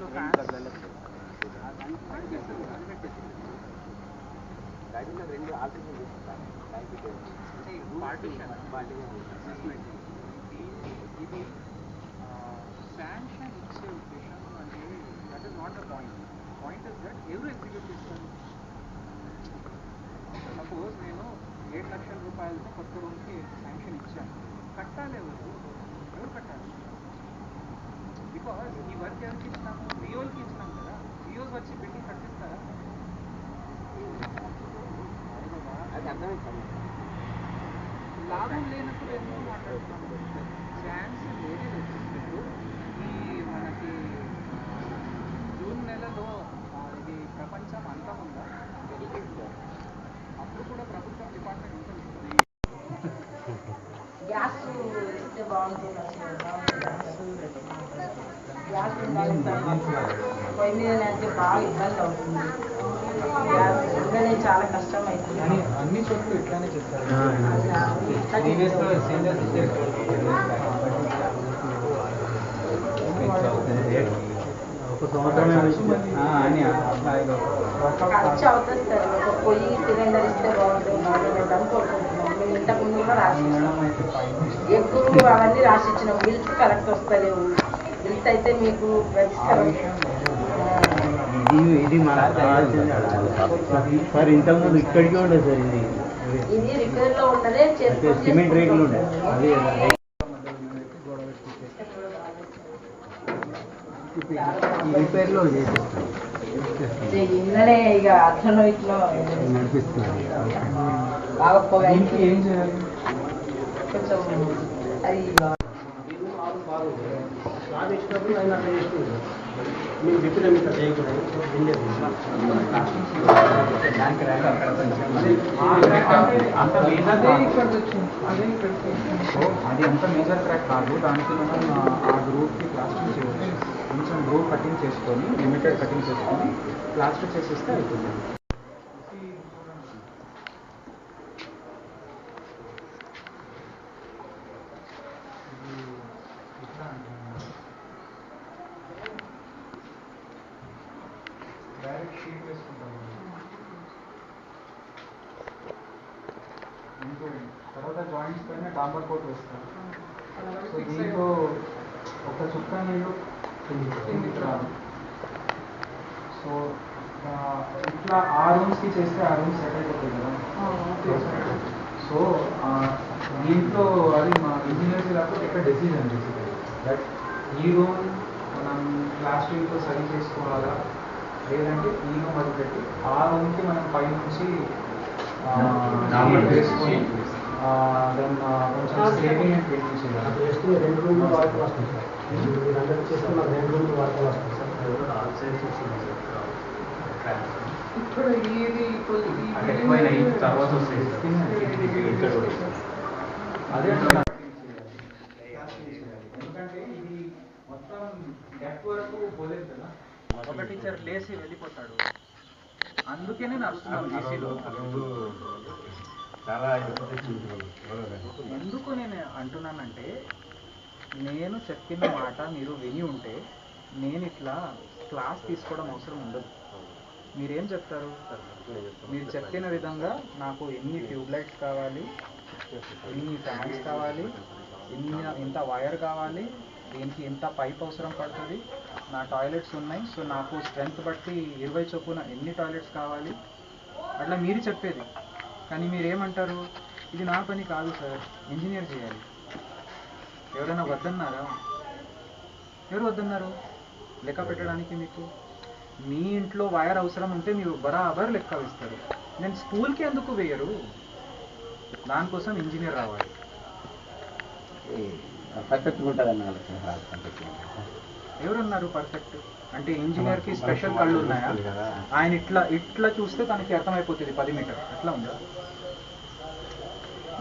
ఇది శాంక్షన్ ఇచ్చే ఉద్దేశం అంటే that is not the point is that ఎవరు ఎగ్జిక్యూట్ చేస్తారు. సపోజ్ నేను 7 లక్షల రూపాయలతో కొత్త రూమ్కి శాంక్షన్ ఇచ్చాను, కట్టాలి ఎవరు కట్టాలి? బికాజ్ ఈ వర్క్ ఎవరికి ఇచ్చినాము? వియోల్కి ఇచ్చినాం కదా. వియోస్ వచ్చి బిల్డింగ్ కట్టిస్తారా? లాభం లేనప్పుడు ఎందుకు మాట్లాడుతున్నాము? ఛాన్స్ లేని వచ్చినప్పుడు ఈ మనకి జూన్ నెలలో ఇది ప్రపంచం అంతా ఉందా? అప్పుడు కూడా ప్రభుత్వం డిపార్ట్మెంట్ ఉంటుంది. గ్యాస్ ఇస్తే బాగుంటుంది. గ్యాస్ ఉండాలి సార్. పొయ్యి మీద అంటే బాగా ఇబ్బంది అవుతుంది. గ్యాస్ ఉండనే చాలా కష్టం అవుతుంది. అన్ని చోట్ల ఇట్లానే చేస్తారు. ఖర్చు అవుతుంది సార్. ఒక పొయ్యి సిలిండర్ ఇస్తే బాగుంటుంది అనుకుంటున్నాం. మేము ఇంతకు ముందు కూడా రాసిచ్చినాం, ఎక్కువ అవన్నీ రాసిచ్చినాం. బిల్స్ కరెక్ట్ వస్తలేవు. బిల్స్ అయితే మీకు ఇది సార్ ఇంతకుముందు ఇక్కడికి ఉండదు సార్. ఇది రిపేర్ లో ఉన్నదే సిమెంట్ రేట్లు ఉండే అదే రిపేర్లో ఇన్ననే ఇక అట్లనో ఇట్లా నడిపిస్తుంది. బాగా పొగ ఏం చేయాలి? కొంచెం అది మీరు చెప్పిన మీకు చేయకూడదు. అది అంత మేజర్ క్రాక్ కాదు. దానికి మనం ఆ గ్రూప్కి ప్లాస్టింగ్ చేయవచ్చు. కొంచెం గ్రూప్ కటింగ్ చేసుకొని, లిమిటెడ్ కటింగ్ చేసుకొని ప్లాస్టర్ చేసేస్తే అయిపోతుంది. డైరెక్ట్ షీట్ వేసుకుంటాము. తర్వాత జాయింట్స్ పైన డాంబర్ కోట్ వేస్తాం. సో దీంట్లో ఒక చుక్క నీళ్ళు కిందికి రాదు. సో ఇట్లా ఆ రూమ్స్కి చేస్తే ఆ రూమ్స్ సెట్ అయిపోతుంది కదా. సో దీంట్లో అది మా ఇంజనీర్స్ లేకపోతే ఇక్కడ డెసిజన్ చేసేది దట్ ఈ రూమ్ మనం ప్లాస్టిక్తో సరి చేసుకోవాలా, లేదంటే ఈ రూమ్ అది పెట్టి ఆ రూమ్కి మనం పైనుంచి వేసుకొని దాన్ని కొంచెం స్క్రేపింగ్ అండ్ పెయింటింగ్ చేయాలి. రెండు రూమ్లు వాటర్ వస్తుంది సార్. మీరు అందరూ చేస్తే మాకు 2 రూమ్లు వాటర్ వస్తుంది సార్. ఇప్పుడు ఇది తర్వాత వస్తాయి. అదే ఎందుకంటే ఇది మొత్తం డెప్ వరకు పోలేదు కదా. ఒక టీచర్ లేసి వెళ్ళిపోతాడు. అందుకే నేను వస్తున్నాను ఈసీలో. ఎందుకు నేను అంటున్నానంటే, నేను చెప్పిన మాట మీరు విని ఉంటే నేను ఇట్లా క్లాస్ తీసుకోవడం అవసరం ఉండదు. మీరేం చెప్తారు? మీరు చెప్పిన విధంగా నాకు ఎన్ని ట్యూబ్ లైట్స్ కావాలి, ఎన్ని ఫ్యాన్స్ కావాలి, ఇంత వైర్ కావాలి, దీనికి ఎంత పైప్ అవసరం పడుతుంది, నా టాయిలెట్స్ ఉన్నాయి, సో నాకు స్ట్రెంత్ బట్టి 20 చొప్పున ఎన్ని టాయిలెట్స్ కావాలి, అట్లా మీరు చెప్పేది. కానీ మీరేమంటారు? ఇది నా పని కాదు సార్, ఇంజనీర్ చేయాలి. ఎవరైనా వద్దన్నారా? ఎవరు వద్దన్నారు లెక్క పెట్టడానికి? మీకు మీ ఇంట్లో వైర్ అవసరం ఉంటే మీరు బరాబర్ లెక్క ఇస్తారు. నేను స్కూల్కి ఎందుకు వేయరు? దానికోసం ఇంజనీర్ రావాలి. పర్ఫెక్ట్గా ఉంటుంది అన్న. ఎవరున్నారు పర్ఫెక్ట్? అంటే ఇంజనీర్కి స్పెషల్ కళ్ళు ఉన్నాయా? ఆయన ఇట్లా ఇట్లా చూస్తే తనకి అర్థమైపోతుంది 10 మీటర్. అట్లా ఉందా?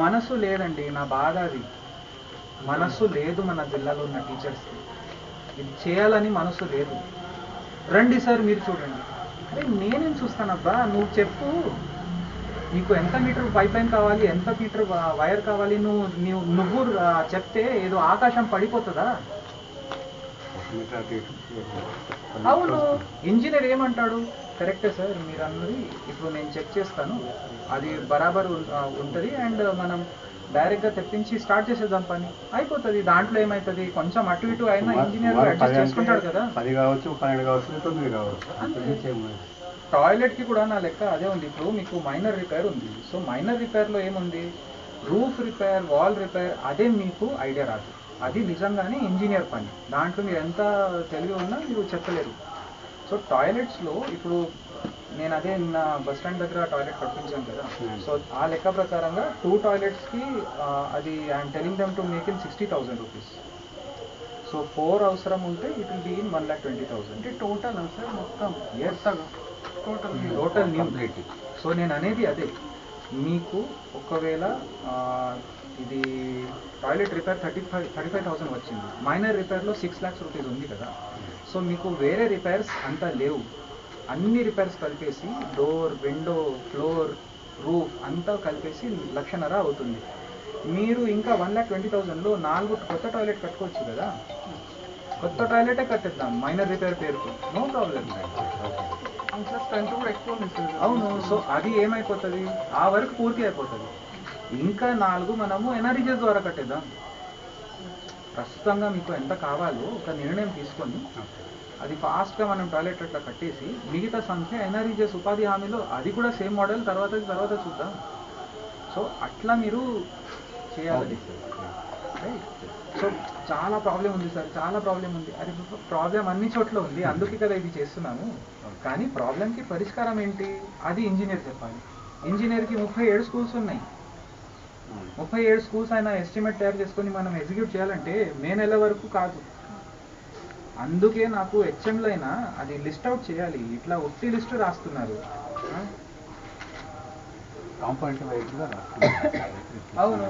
మనసు లేదండి, నా బాధ అది. మనసు లేదు మన జిల్లాలో ఉన్న టీచర్స్కి. ఇది చేయాలని మనసు లేదు. రండి సార్ మీరు చూడండి. అరే నేనేం చూస్తానబ్బా, నువ్వు చెప్పు. నీకు ఎంత మీటర్ పైప్ లైన్ కావాలి, ఎంత మీటర్ వైర్ కావాలి, నువ్వు చెప్తే ఏదో ఆకాశం పడిపోతుందా? అవును, ఇంజనీర్ ఏమంటాడు, కరెక్టే సార్ మీరు అన్నది, ఇప్పుడు నేను చెక్ చేస్తాను అది బరాబర్ ఉంటుంది అండ్ మనం డైరెక్ట్గా తెప్పించి స్టార్ట్ చేసేద్దాం పని, అయిపోతుంది. దాంట్లో ఏమవుతుంది, కొంచెం అటు ఇటు అయినా ఇంజనీర్ అడ్జస్ట్ చేసుకుంటాడు కదా. 10 కావచ్చు, 12 కావచ్చు, 9 కావచ్చు. టాయిలెట్కి కూడా నా లెక్క అదే ఉంది. ఇప్పుడు మీకు మైనర్ రిపేర్ ఉంది, సో మైనర్ రిపేర్లో ఏముంది, రూఫ్ రిపేర్, వాల్ రిపేర్, అదే మీకు ఐడియా రాదు. అది నిజంగానే ఇంజనీర్ పని, దాంట్లో మీరు ఎంత తెలివి ఉన్నా మీరు చెప్పలేరు. సో టాయిలెట్స్లో ఇప్పుడు నేను అదే నా బస్ స్టాండ్ దగ్గర టాయిలెట్ కట్టించాను కదా, సో ఆ లెక్క ప్రకారంగా 2 టాయిలెట్స్కి అది I'm telling them to make in 60,000 rupees. So 4 అవసరం ఉంటే ఇట్ విల్ బీ ఇన్ 1,20,000. అంటే టోటల్ సార్ మొత్తం టోటల్ న్యూ. సో నేను అనేది అదే, మీకు ఒకవేళ ఇది టాయిలెట్ రిపేర్ 35,000 వచ్చింది, మైనర్ రిపేర్లో 6 lakhs రూపీస్ ఉంది కదా, సో మీకు వేరే రిపేర్స్ అంతా లేవు, అన్ని రిపేర్స్ కలిపేసి డోర్, విండో, ఫ్లోర్, రూఫ్ అంతా కలిపేసి 1,50,000 అవుతుంది. మీరు ఇంకా 1,20,000లో 4 కొత్త టాయిలెట్ కట్టుకోవచ్చు కదా, కొత్త టాయిలెటే కట్టేద్దాం మైనర్ రిపేర్ పేరుతో, నో ప్రాబ్లం. స్ట్రెంత్ కూడా ఎక్కువ ఉంది సార్. అవును, సో అది ఏమైపోతుంది, ఆ వరకు పూర్తి అయిపోతుంది. ఇంకా 4 మనము ఎన్ఆర్ఈజెస్ ద్వారా కట్టేద్దాం. ప్రస్తుతంగా మీకు ఎంత కావాలో ఒక నిర్ణయం తీసుకొని అది ఫాస్ట్గా మనం టాయిలెట్ అట్లా కట్టేసి మిగతా సంఖ్య ఎన్ఆర్ఈజెస్ ఉపాధి హామీలో అది కూడా సేమ్ మోడల్ తర్వాత చూద్దాం. సో అట్లా మీరు చేయాలి. రైట్. సో చాలా ప్రాబ్లం ఉంది సార్, చాలా ప్రాబ్లం ఉంది. అది ప్రాబ్లం అన్ని చోట్ల ఉంది, అందుకే కదా ఇది చేస్తున్నాము. కానీ ప్రాబ్లంకి పరిష్కారం ఏంటి, అది ఇంజనీర్ చెప్పాలి. ఇంజనీర్కి 37 స్కూల్స్ ఉన్నాయి, 37 స్కూల్స్ అయినా ఎస్టిమేట్ తయారు చేసుకొని మనం ఎగ్జిక్యూట్ చేయాలంటే మే నెల వరకు కాదు. అందుకే నాకు హెచ్ఎంలో అయినా అది లిస్ట్ అవుట్ చేయాలి, ఇట్లా ఒట్టి లిస్టు రాస్తున్నారు. అవును,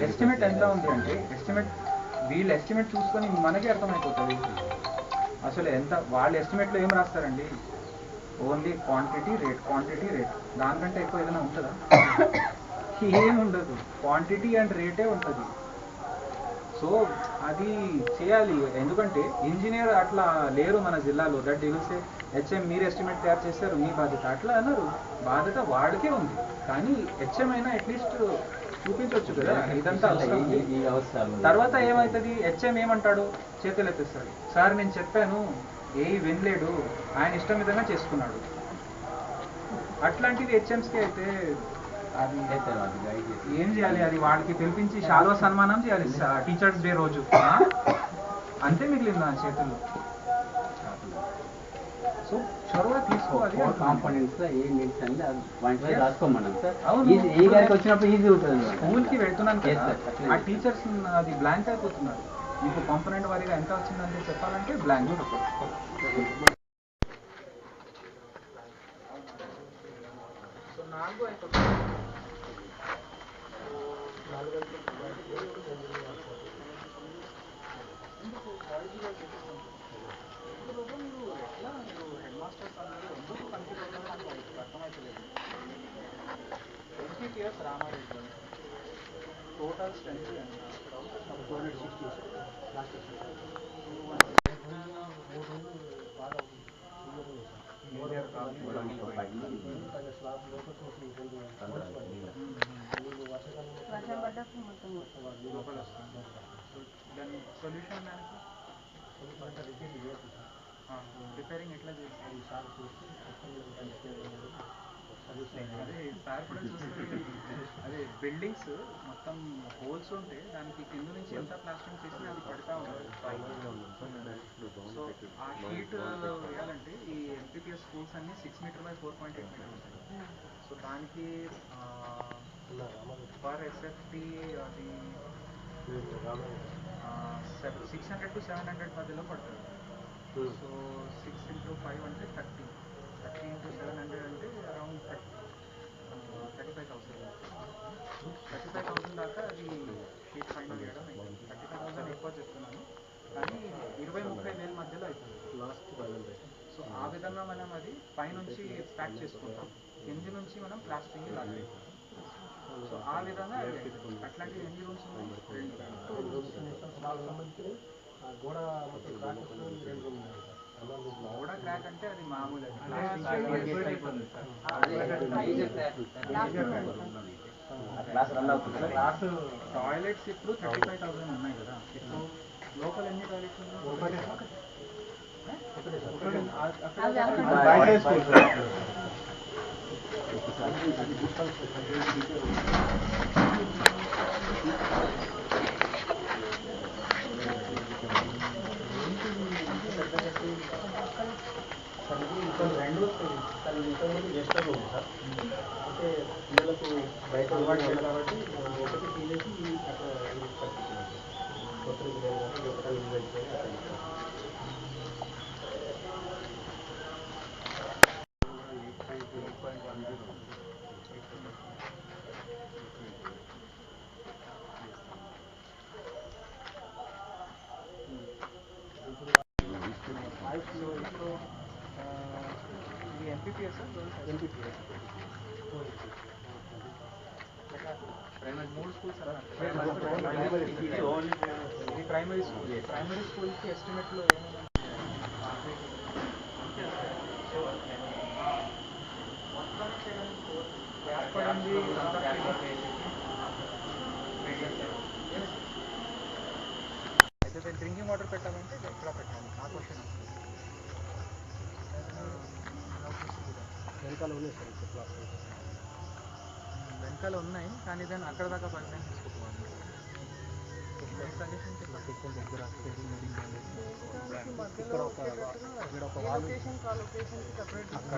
ఎస్టిమేట్ ఎంత ఉంది అంటే వీళ్ళు ఎస్టిమేట్ చూసుకొని మనకే అర్థమైపోతుంది అసలు ఎంత. వాళ్ళ ఎస్టిమేట్లో ఏం రాస్తారండి, ఓన్లీ క్వాంటిటీ రేట్, దానికంటే ఎక్కువ ఏదైనా ఉంటుందా, ఏముండదు, క్వాంటిటీ అండ్ రేటే ఉంటుంది. సో అది చేయాలి, ఎందుకంటే ఇంజనీర్ అట్లా లేరు మన జిల్లాలో. దట్ తెలిసే హెచ్ఎం మీరు ఎస్టిమేట్ తయారు చేస్తారు మీ బాధ్యత, అట్లా అన్నారు, బాధ్యత వాడికే ఉంది. కానీ హెచ్ఎం అయినా అట్లీస్ట్ చూపించవచ్చు కదా ఇదంతా అవసరం. తర్వాత ఏమవుతుంది, హెచ్ఎం ఏమంటాడు, చేతులు ఎత్తిస్తాడు, సార్ నేను చెప్పాను ఏ వినలేడు, ఆయన ఇష్టం విధంగా చేసుకున్నాడు. అట్లాంటిది హెచ్ఎంస్కి అయితే ఏం చేయాలి, అది వాళ్ళకి పిలిపించి శాలువా సన్మానం చేయాలి టీచర్స్ డే రోజు, అంతే మిగిలింది నా చేతుల్లో. సో చొరవ తీసుకోవాలి. స్కూల్కి వెళ్తున్నాను కదా, ఆ టీచర్స్ అది బ్లాంక్ అయిపోతున్నారు. మీకు కాంపోనెంట్ వారీగా ఎంత వచ్చిందంటే చెప్పాలంటే బ్లాంక్. సో 4 అయిపోతుంది. హెడ్ మాస్టర్స్ అనేది ఎందుకు కన్ఫ్యూజ్ అవుతారో నాకు అర్థమవుతలేదు. ఎంపీటీఎస్ రామారెడ్డి టోటల్ స్ట్రెంత్ ఎంత, 260 లాస్ట్ దాని సొల్యూషన్ రిపేరింగ్ ఎట్లా చేస్తాను, అదే సార్ కూడా చూస్తే అదే బిల్డింగ్స్ మొత్తం హోల్స్ ఉంటే దానికి కింద నుంచి ఎంత ప్లాస్టింగ్ చేసినా అది పడతా ఉంటుంది. సో ఆ షీట్ వేయాలంటే ఈ ఎంపీపీఎస్ స్కూల్స్ అన్ని 6 మీటర్ బై 4.8 మీటర్ ఉంటాయి. సో దానికి పర్ ఎస్ఎఫ్టీ అది 600 to 700 మధ్యలో పడుతుంది. సో 6 into 5 అంటే 30 into 700 అంటే అరౌండ్ 35,000. 35,000 దాకా అది షీట్ ఫైనల్ చేయడం. 35,000 ఎక్కువ చెప్తున్నాను, కానీ 20-30 వేల మధ్యలో అవుతుంది లాస్ట్. సో ఆ విధంగా మనం అది పైనుంచి ప్యాక్ చేసుకుంటాం, కింది నుంచి మనం ప్లాస్టింగ్ లాగా. సో ఆ విధంగా అట్లాంటివి ఎన్ని రూమ్స్ ఉన్నాయి, 2. గోడ మొత్తం క్రాక్ వస్తుంది, 2 రూమ్లు ఉన్నాయి సార్. అలా మీకు కూడా క్రాక్ అంటే అది మామూలు టాయిలెట్స్ ఇప్పుడు 35,000 ఉన్నాయి కదా. ఇప్పుడు లోపల ఎన్ని టాయిలెట్స్ ఉన్నాయి? ఒకటే సార్. ఒకటే సార్. సార్ ఇది ఇంకా 2 వస్తాయి సార్. ఇది ఇంతకుముందు గెస్ట్ హౌస్ ఉంది సార్. అంటే పిల్లలకు బయట అలవాటు చేయాలి కాబట్టి ఒకటి తీసేసి అక్కడ కట్టించాం సార్. కొత్త పిల్లలు కానీ ఒకటి యూజ్ చేయాలి అక్కడ ఇచ్చాం. ఇప్పుడు ఇది ఎంపీపీఎస్ ఎంపీపీఎస్ మూడు స్కూల్స్ ఇది ప్రైమరీ స్కూల్. ప్రైమరీ స్కూల్కి ఎస్టిమేట్లో ఏర్పడింది. అయితే డ్రింకింగ్ వాటర్ పెట్టాలంటే ఎక్కడ పెట్టాలి? ఆ క్వశ్చన్ వెనకాల ఉన్నాయి సార్ ఇప్పుడు క్లాస్ వెనకాల ఉన్నాయి, కానీ దాన్ని అక్కడ దాకా పర్మిషన్ తీసుకోవాలి. ఇక్కడ ఒక వాల్ అక్కడ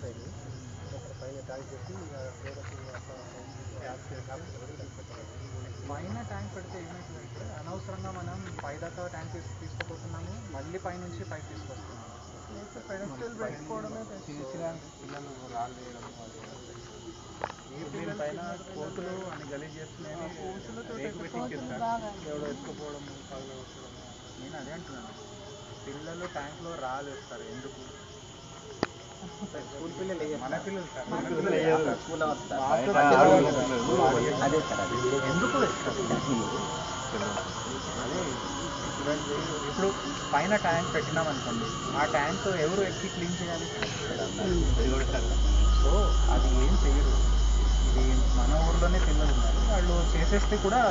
సైడ్ అక్కడ పైన ట్యాంక్ చేసి పైన ట్యాంక్ పెడితే ఏమవుతుందంటే అనవసరంగా మనం పై దాకా ట్యాంక్ తీసుకోబోతున్నాము, మళ్ళీ పైనుంచి పైకి తీసుకొస్తున్నాము. పిల్లలు రాళ్ళు వేయడం పైన కోతులు అని గలీజ్ చేస్తున్నాయి. ఎవడో ఎత్తుకుపోవడం, నేను అదే అంటున్నాను. పిల్లలు ట్యాంక్లో రాళ్ళు వేస్తారు ఎందుకు? స్కూల్ పిల్లలు మన పిల్లలు సార్, ఎందుకు వేస్తారు? అదే ఇప్పుడు పైన ట్యాంక్ పెట్టినామనుకోండి, ఆ ట్యాంక్ ఎవరు ఎక్కి క్లీన్ చేయాలి? సో అది ఏం చేయరు. ఇది మన ఊర్లోనే పిల్లలు ఉన్నారు, వాళ్ళు చేసేస్తే కూడా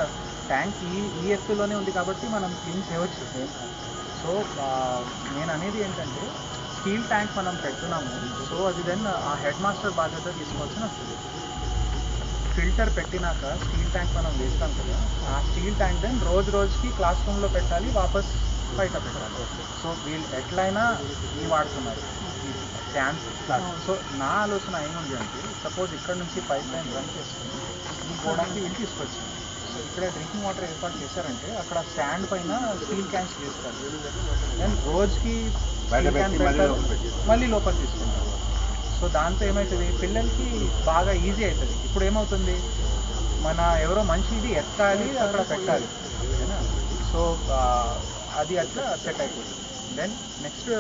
ట్యాంక్ ఈ ఎత్తులోనే ఉంది కాబట్టి మనం క్లీన్ చేయవచ్చు. సో నేను అనేది ఏంటంటే స్టీల్ ట్యాంక్ మనం పెడుతున్నాము, సో అది దెన్ ఆ హెడ్ మాస్టర్ బాధ్యత తీసుకోవాల్సి వస్తుంది. ఫిల్టర్ పెట్టినాక స్టీల్ ట్యాంక్ మనం వేస్తాం కదా, ఆ స్టీల్ ట్యాంక్ దెన్ రోజుకి క్లాస్ రూమ్లో పెట్టాలి, వాపస్ బయట పెట్టాలి. సో వీళ్ళు ఎట్లయినా ఇవి వాడుతున్నారు క్యాన్స్. సో నా ఆలోచన ఏముంది అంటే, సపోజ్ ఇక్కడ నుంచి పైప్ లైన్ రన్ చేసుకుని ఈ గోడానికి వీళ్ళు తీసుకొచ్చాను. సో ఇక్కడ డ్రింకింగ్ వాటర్ ఏర్పాటు చేశారంటే అక్కడ స్టాండ్ పైన స్టీల్ క్యాన్స్ వేస్తారు, దెన్ రోజుకి మళ్ళీ లోపల తీసుకుంటారు. సో దాంతో ఏమవుతుంది, పిల్లలకి బాగా ఈజీ అవుతుంది. ఇప్పుడు ఏమవుతుంది, మన ఎవరో మనిషి ఇది ఎత్తాలి, అక్కడ పెట్టాలి, ఓకేనా? సో అది అట్లా సెట్ అయిపోతుంది. దెన్ నెక్స్ట్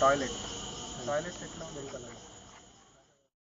టాయిలెట్స్ ఎట్లా ఉంది?